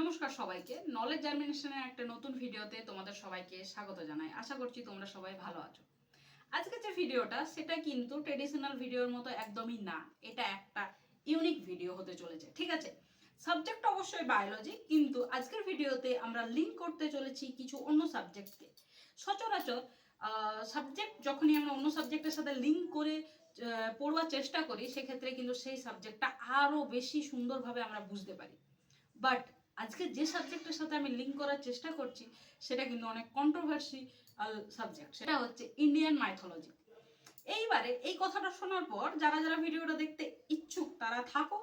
নমস্কার সবাইকে। নলেজ জার্মিনেশনের একটা নতুন ভিডিওতে তোমাদের সবাইকে স্বাগত জানাই। আশা করছি তোমরা সবাই ভালো আছো। আজকে যে ভিডিওটা সেটা কিন্তু ট্রেডিশনাল ভিডিওর মতো একদমই না। এটা একটা ইউনিক ভিডিও হতে চলেছে, ঠিক আছে? সাবজেক্ট অবশ্যই বায়োলজি, কিন্তু আজকের ভিডিওতে আমরা লিঙ্ক করতে চলেছি কিছু অন্য সাবজেক্টকে। সচরাচর সাবজেক্ট যখনই আমরা অন্য সাবজেক্টের সাথে লিঙ্ক করে পড়বার চেষ্টা করি, সেক্ষেত্রে কিন্তু সেই সাবজেক্টটা আরও বেশি সুন্দরভাবে আমরা বুঝতে পারি। বাট আজকে যে সাবজেক্টের সাথে আমি লিঙ্ক করার চেষ্টা করছি সেটা কিন্তু অনেক কন্ট্রোভার্সিয়াল সাবজেক্ট, সেটা হচ্ছে ইন্ডিয়ান মাইথোলজি। এইবারে এই কথাটা শোনার পর যারা যারা ভিডিওটা দেখতে ইচ্ছুক তারা থাকো,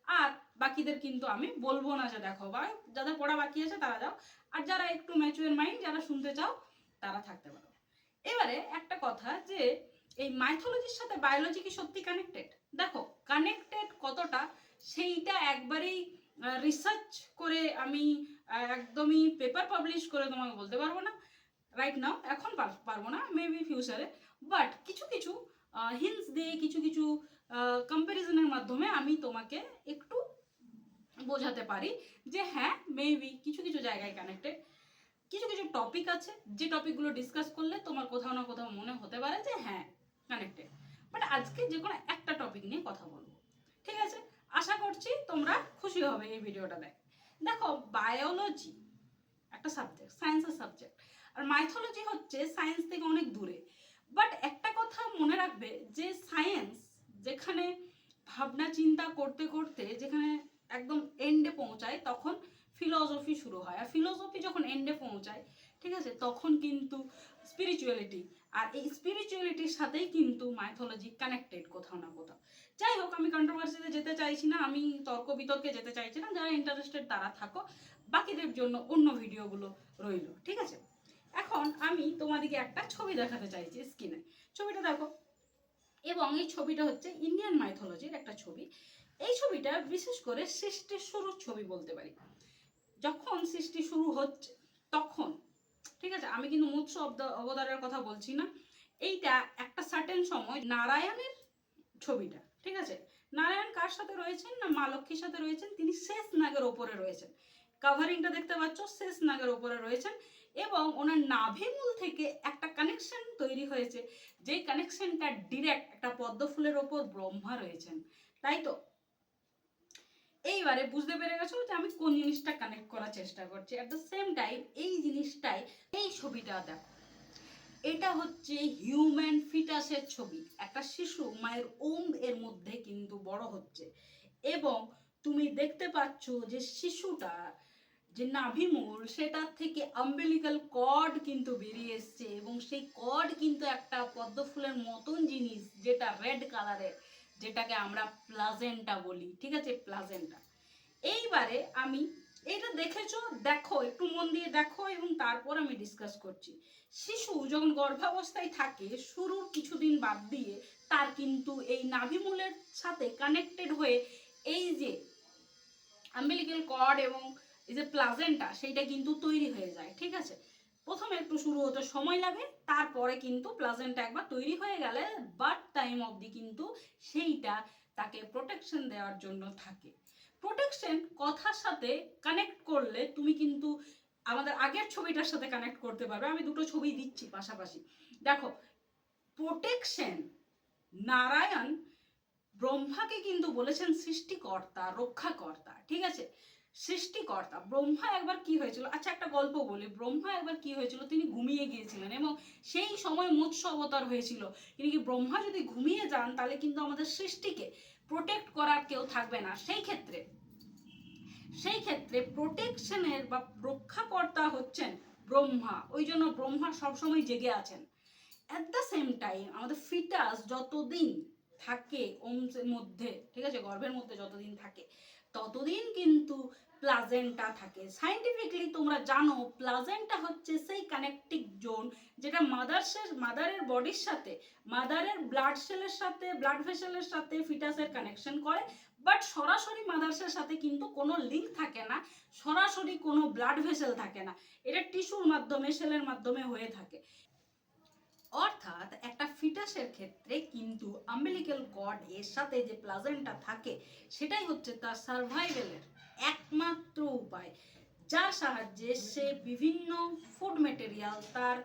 আর বাকিদের কিন্তু আমি বলবো না যে দেখো, বা যাদের পড়া বাকি আছে তারা যাও, আর যারা একটু ম্যাচুয়ার মাইন্ড যারা শুনতে চাও তারা থাকতে পারো। এবারে একটা কথা, যে এই মাইথোলজির সাথে বায়োলজি কি সত্যি কানেক্টেড? দেখো, কানেক্টেড কতটা সেইটা একবারেই রিসার্চ করে আমি একদমই পেপার পাবলিশ করে তোমাকে বলতে পারবো না রাইট নাও, এখন পারবো না, মেবি ফিউচারে। বাট কিছু কিছু হিন্টস দিয়ে, কিছু কিছু কম্প্যারিজনের মাধ্যমে আমি তোমাকে একটু বোঝাতে পারি যে হ্যাঁ, মেবি কিছু কিছু জায়গায় কানেক্টেড। কিছু কিছু টপিক আছে যে টপিকগুলো ডিসকাস করলে তোমার কোথাও না কোথাও মনে হতে পারে যে হ্যাঁ, কানেক্টেড। বাট আজকে যে কোনো একটা টপিক নিয়ে কথা বলবো, ঠিক আছে? আশা করছি তোমরা খুশি হবে এই ভিডিওটা দেখে। দেখো, বায়োলজি একটা সাবজেক্ট, সায়েন্সের সাবজেক্ট, আর মাইথোলজি হচ্ছে সায়েন্স থেকে অনেক দূরে। বাট একটা কথা মনে রাখবে, যে সায়েন্স যেখানে ভাবনা চিন্তা করতে করতে যেখানে একদম এন্ডে পৌঁছায়, তখন ফিলসফি শুরু হয়, আর ফিলসফি যখন এন্ডে পৌঁছায়, ঠিক আছে, তখন কিন্তু স্পিরিচুয়ালিটি, আর এই স্পিরিচুয়ালিটির সাথেই কিন্তু মাইথোলজি কানেক্টেড কোথাও না কোথাও। যাই হোক, আমি কন্ট্রোভার্সিতে যেতে চাইছি না, আমি তর্ক বিতর্কে যেতে চাইছি না। যারা ইন্টারেস্টেড তারা থাকো, বাকিদের জন্য অন্য ভিডিওগুলো রইল, ঠিক আছে? এখন আমি তোমাদেরকে একটা ছবি দেখাতে চাইছি স্ক্রিনে। ছবিটা দেখো, এবং এই ছবিটা হচ্ছে ইন্ডিয়ান মাইথোলজির একটা ছবি। এই ছবিটা বিশেষ করে সৃষ্টির শুরুর ছবি বলতে পারি। যখন সৃষ্টি শুরু হচ্ছে তখন, ঠিক আছে, আমি কিন্তু মৎস্য অবতারের কথা বলছি না। এইটা একটা সার্টেন সময় নারায়ণের ছবিটা, ঠিক আছে? নারায়ণ কার সাথে রয়েছেন না মা লক্ষ্মীর সাথে রয়েছেন। তিনি শেষ নাগের ওপরে রয়েছেন, কাভারিংটা দেখতে পাচ্ছ, শেষ নাগের ওপরে রয়েছেন, এবং ওনার নাভিমূল থেকে একটা কানেকশন তৈরি হয়েছে, যে কানেকশনটা ডিরেক্ট একটা পদ্ম ফুলের ওপর ব্রহ্মা রয়েছেন, তাই তো? এইবারে বুঝতে পেরে গেছো যে আমি কোন জিনিসটা কানেক্ট করার চেষ্টা করছি। অ্যাট দ্য সেম টাইম এই জিনিসটাই, এই ছবিটা দেখো, এটা হচ্ছে হিউম্যান ফিটাসের ছবি। একটা শিশু মায়ের ওম এর মধ্যে কিন্তু বড় হচ্ছে, এবং তুমি দেখতে পাচ্ছ যে শিশুটা যে নাভিমূল, সেটার থেকে আম্বিলিক্যাল কর্ড কিন্তু বেরিয়ে এসছে, এবং সেই কর্ড কিন্তু একটা পদ্ম ফুলের মতন জিনিস, যেটা রেড কালারের, যেটাকে আমরা প্লাজেন্টা বলি, ঠিক আছে? প্লাজেন্টা। এইবারে আমি এটা দেখেছো, দেখো, একটু মন দিয়ে দেখো, এবং তারপর আমি ডিসকাস করছি। শিশু যখন গর্ভাবস্থায় থাকে, শুরুর কিছুদিন বাদ দিয়ে তার কিন্তু এই নাভিমূলের সাথে কানেক্টেড হয়ে এই যে আম্বিলিক্যাল কর্ড এবং এই যে প্লাজেন্টা, সেইটা কিন্তু তৈরি হয়ে যায়, ঠিক আছে? প্রথমে একটু শুরু হতে সময় লাগে, তারপরে কিন্তু প্লাজেন্টা একবার তৈরি হয়ে গেলে বার্থ টাইম অবধি কিন্তু সেইটা তাকে প্রোটেকশন দেওয়ার জন্য থাকে। প্রোটেকশন কথার সাথে কানেক্ট করলে তুমি কিন্তু আমাদের আগের ছবিটার সাথে কানেক্ট করতে পারবে। আমি দুটো ছবি দিচ্ছি পাশাপাশি, দেখো। প্রোটেকশন, নারায়ণ ব্রহ্মাকে কিন্তু বলেছেন সৃষ্টিকর্তা, রক্ষাকর্তা, ঠিক আছে? সৃষ্টিকর্তা। ব্রহ্মা একবার কি হয়েছিল, আচ্ছা একটা গল্প বলি। ব্রহ্মা একবার কি হয়েছিল, তিনি ঘুমিয়ে গিয়েছিলেন, এবং সেই সময় মৎস্য অবতার হয়েছিল। কিন্তু কি ব্রহ্মা যদি ঘুমিয়ে যান, তাহলে কিন্তু আমাদের সৃষ্টিকে প্রোটেক্ট করার কেউ থাকবে না। সেই ক্ষেত্রে প্রোটেকশনের বা রক্ষাকর্তা হচ্ছেন ব্রহ্মা। ওই জন্য ব্রহ্মা সবসময় জেগে আছেন। অ্যাট দ্য সেম টাইম আমাদের ফিটাস যতদিন থাকে ওমসের মধ্যে, ঠিক আছে, গর্ভের মধ্যে যতদিন থাকে, ততদিন কিন্তু প্লাজেন্টা থাকে। সাইন্টিফিকলি তোমরা জানো, প্লাজেন্টা হচ্ছে সেই কানেকটিভ জোন, যেটা মাদারের বডির সাথে, মাদারের ব্লাড সেলের সাথে, ব্লাড ভেসেলের সাথে ফিটাসের কানেকশন করে। বাট সরাসরি মাদার্সের সাথে কিন্তু কোনো লিঙ্ক থাকে না, সরাসরি কোনো ব্লাড ভেসেল থাকে না। এটা টিস্যুর মাধ্যমে, সেলের মাধ্যমে হয়ে থাকে। অর্থাৎ একটা ফিটাসের ক্ষেত্রে কিন্তু আম্বিলিক্যাল কর্ড এর সাথে যে প্লাজেন্টা থাকে, সেটাই হচ্ছে তার সার্ভাইভেলের একমাত্র উপায়, যার সাহায্যে সে বিভিন্ন ফুড মেটেরিয়াল তার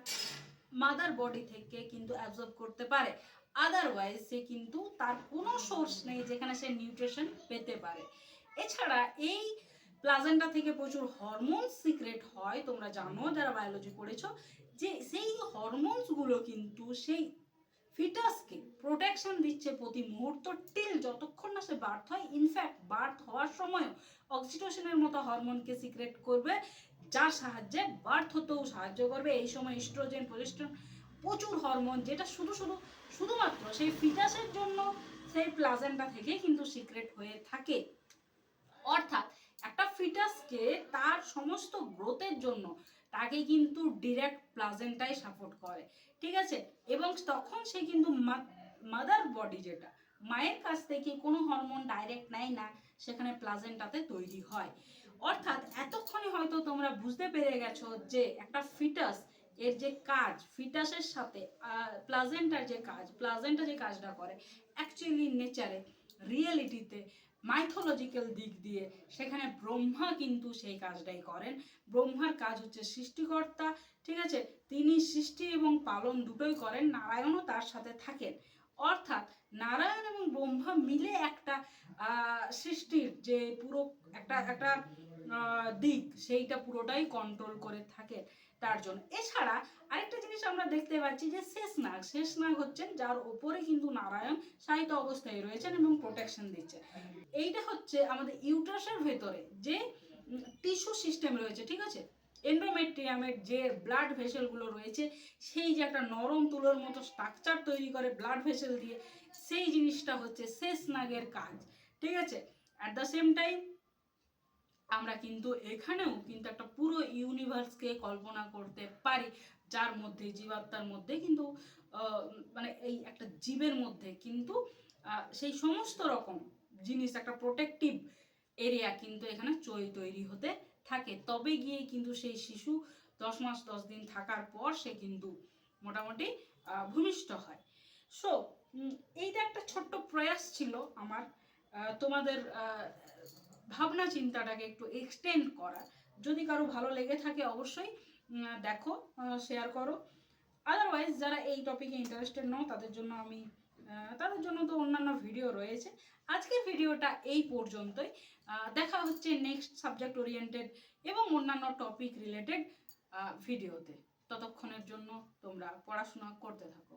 মাদার বডি থেকে কিন্তু অ্যাবজর্ব করতে পারে। আদারওয়াইজ সে কিন্তু তার কোনো সোর্স নেই যেখানে সে নিউট্রিশন পেতে পারে। এছাড়া এই প্লাজেন্টা থেকে প্রচুর হরমোন সিক্রেট হয়, তোমরা জানো যারা বায়োলজি পড়েছো, যে সেই হরমোনসগুলো কিন্তু সেই ফিটাসকে প্রোটেকশন দিচ্ছে প্রতি মুহূর্ত টিল যতক্ষণ না সে বার্থ হয়। ইনফ্যাক্ট বার্থ হওয়ার সময় অক্সিটোসিনের মতো হরমোনকে সিক্রেট করবে, যার সাহায্যে বার্থ হতেও সাহায্য করবে। এই সময় ইস্ট্রোজেন, প্রজেস্টেরন, প্রচুর হরমোন, যেটা শুধুমাত্র সেই ফিটাসের জন্য সেই প্লাজেন্টা থেকে কিন্তু সিক্রেট হয়ে থাকে। অর্থাৎ একটা ফিটাসকে তার সমস্ত গ্রোথের জন্য তাকে কিন্তু ডিরেক্ট প্লাজেন্টাই সাপোর্ট করে, ঠিক আছে। এবং তখন সে কিন্তু মাদার বডি, যেটা মায়ের কাছ থেকে কোনো হরমোন ডাইরেক্ট নেয় না, সেখানে প্লাজেন্টাতে তৈরি হয়। অর্থাৎ এতক্ষণে হয়তো তোমরা বুঝতে পেরে গেছো যে একটা ফিটাস এর যে কাজ, ফিটাসের সাথে প্লাজেন্টার যে কাজ, প্লাজেন্টা যে কাজটা করে অ্যাকচুয়ালি নেচারে, রিয়েলিটিতে, মাইথোলজিক্যাল দিক দিয়ে সেখানে ব্রহ্মা কিন্তু সেই কাজটাই করেন। ব্রহ্মার কাজ হচ্ছে সৃষ্টিকর্তা, ঠিক আছে। তিনি সৃষ্টি এবং পালন দুটোই করেন, নারায়ণও তার সাথে থাকেন। অর্থাৎ নারায়ণ এবং ব্রহ্মা মিলে একটা সৃষ্টির যে পুরো একটা একটা দিক, সেইটা পুরোটাই কন্ট্রোল করে থাকে তার জন্য। এছাড়া আরেকটা জিনিস আমরা দেখতে পাচ্ছি যে শেষনাগ হচ্ছেন যার ওপরে কিন্তু নারায়ণ শায়িত অবস্থায় রয়েছেন এবং প্রোটেকশন দিচ্ছে। এইটা হচ্ছে আমাদের ইউট্রাসের ভেতরে যে টিস্যু সিস্টেম রয়েছে, ঠিক আছে, এন্ডোমেট্রিয়ামের যে ব্লাড ভেসেলগুলো রয়েছে, সেই যে একটা নরম তুলোর মতো স্ট্রাকচার তৈরি করে ব্লাড ভেসেল দিয়ে, সেই জিনিসটা হচ্ছে শেষনাগের কাজ, ঠিক আছে। অ্যাট দ্য সেম টাইম আমরা কিন্তু এখানেও কিন্তু একটা পুরো ইউনিভার্সকে কল্পনা করতে পারি, যার মধ্যে জীবাত্মার মধ্যে কিন্তু মানে এই একটা জীবের মধ্যে কিন্তু সেই সমস্ত রকম জিনিস, একটা প্রোটেক্টিভ এরিয়া কিন্তু এখানে তৈরি হতে থাকে। তবে গিয়ে কিন্তু সেই শিশু 10 মাস 10 দিন থাকার পর সে কিন্তু মোটামুটি ভূমিষ্ঠ হয়। সো এইটা একটা ছোট্ট প্রয়াস ছিল আমার তোমাদের ভাবনা চিন্তাটাকে একটু এক্সটেন্ড করা। যদি কারো ভালো লেগে থাকে অবশ্যই দেখো, শেয়ার করো। আদারওয়াইজ যারা এই টপিকে ইন্টারেস্টেড নও তাদের জন্য তো অন্যান্য ভিডিও রয়েছে। আজকের ভিডিওটা এই পর্যন্তই। দেখা হচ্ছে নেক্সট সাবজেক্ট ওরিয়েন্টেড এবং অন্যান্য টপিক রিলেটেড ভিডিওতে। ততক্ষণের জন্য তোমরা পড়াশোনা করতে থাকো।